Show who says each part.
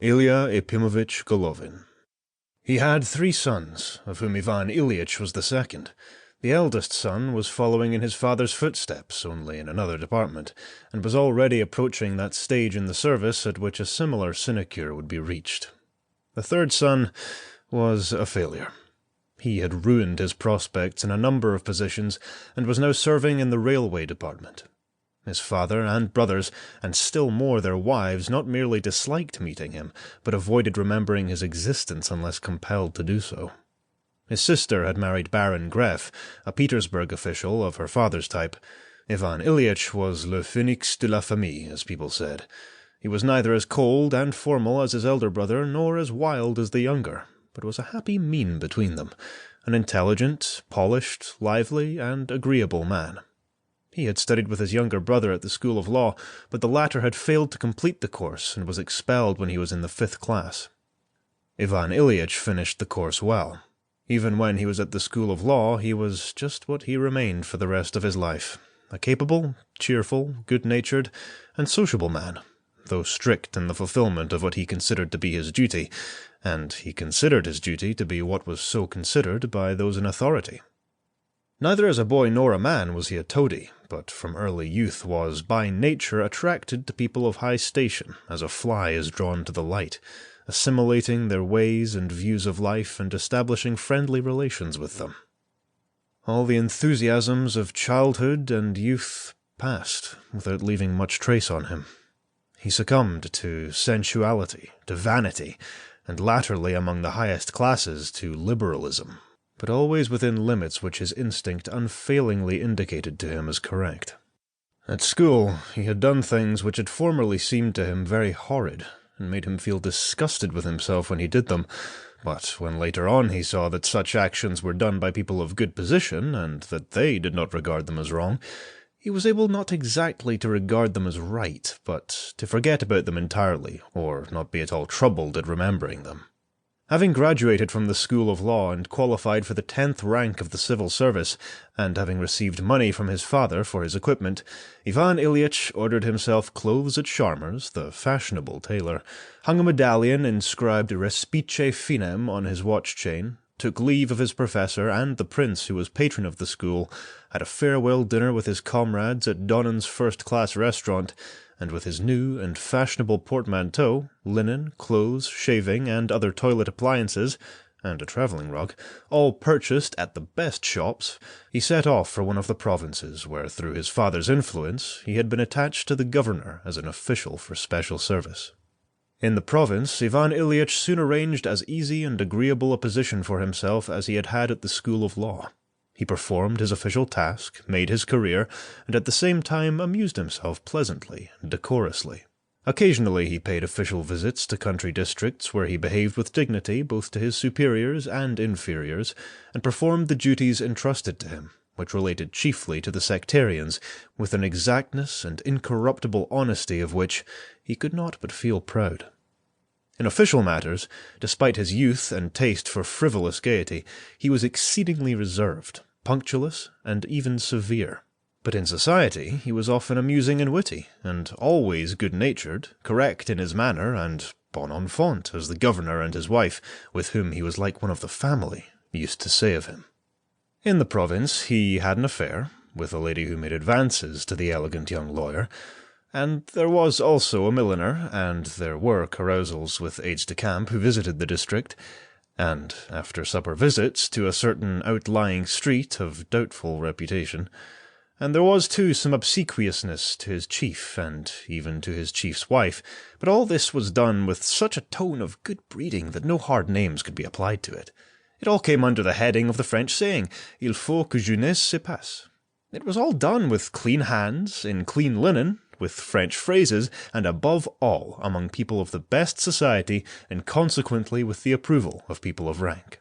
Speaker 1: Ilya Epimovich Golovin. He had 3 sons, of whom Ivan Ilyich was the second. The eldest son was following in his father's footsteps, only in another department, and was already approaching that stage in the service at which a similar sinecure would be reached. The third son was a failure. He had ruined his prospects in a number of positions, and was now serving in the railway department. His father and brothers, and still more their wives, not merely disliked meeting him, but avoided remembering his existence unless compelled to do so. His sister had married Baron Greff, a Petersburg official of her father's type. Ivan Ilyich was le phénix de la famille, as people said. He was neither as cold and formal as his elder brother, nor as wild as the younger, but was a happy mean between them, an intelligent, polished, lively, and agreeable man. He had studied with his younger brother at the School of Law, but the latter had failed to complete the course and was expelled when he was in the 5th class. Ivan Ilyich finished the course well. Even when he was at the School of Law, he was just what he remained for the rest of his life, a capable, cheerful, good-natured, and sociable man, though strict in the fulfillment of what he considered to be his duty, and he considered his duty to be what was so considered by those in authority. Neither as a boy nor a man was he a toady, but from early youth was by nature attracted to people of high station, as a fly is drawn to the light, assimilating their ways and views of life and establishing friendly relations with them. All the enthusiasms of childhood and youth passed, without leaving much trace on him. He succumbed to sensuality, to vanity, and latterly among the highest classes to liberalism, but always within limits which his instinct unfailingly indicated to him as correct. At school, he had done things which had formerly seemed to him very horrid, and made him feel disgusted with himself when he did them, but when later on he saw that such actions were done by people of good position, and that they did not regard them as wrong, he was able not exactly to regard them as right, but to forget about them entirely, or not be at all troubled at remembering them. Having graduated from the School of Law and qualified for the 10th rank of the civil service, and having received money from his father for his equipment, Ivan Ilyich ordered himself clothes at Sharmer's, the fashionable tailor, hung a medallion inscribed Respice Finem on his watch-chain, took leave of his professor and the prince who was patron of the school, had a farewell dinner with his comrades at Donnan's first-class restaurant, and with his new and fashionable portmanteau, linen, clothes, shaving, and other toilet appliances, and a travelling rug, all purchased at the best shops, he set off for one of the provinces where, through his father's influence, he had been attached to the governor as an official for special service. In the province, Ivan Ilyich soon arranged as easy and agreeable a position for himself as he had had at the School of Law. He performed his official task, made his career, and at the same time amused himself pleasantly and decorously. Occasionally he paid official visits to country districts where he behaved with dignity both to his superiors and inferiors, and performed the duties entrusted to him, which related chiefly to the sectarians, with an exactness and incorruptible honesty of which he could not but feel proud. In official matters, despite his youth and taste for frivolous gaiety, he was exceedingly reserved, punctilious, and even severe. But in society he was often amusing and witty, and always good-natured, correct in his manner, and bon enfant, as the governor and his wife, with whom he was like one of the family, used to say of him. In the province he had an affair, with a lady who made advances to the elegant young lawyer, and there was also a milliner, and there were carousals with aides-de-camp who visited the district, and after-supper visits to a certain outlying street of doubtful reputation, and there was too some obsequiousness to his chief, and even to his chief's wife, but all this was done with such a tone of good breeding that no hard names could be applied to it. It all came under the heading of the French saying, Il faut que jeunesse se passe. It was all done with clean hands, in clean linen, with French phrases, and above all among people of the best society, and consequently with the approval of people of rank.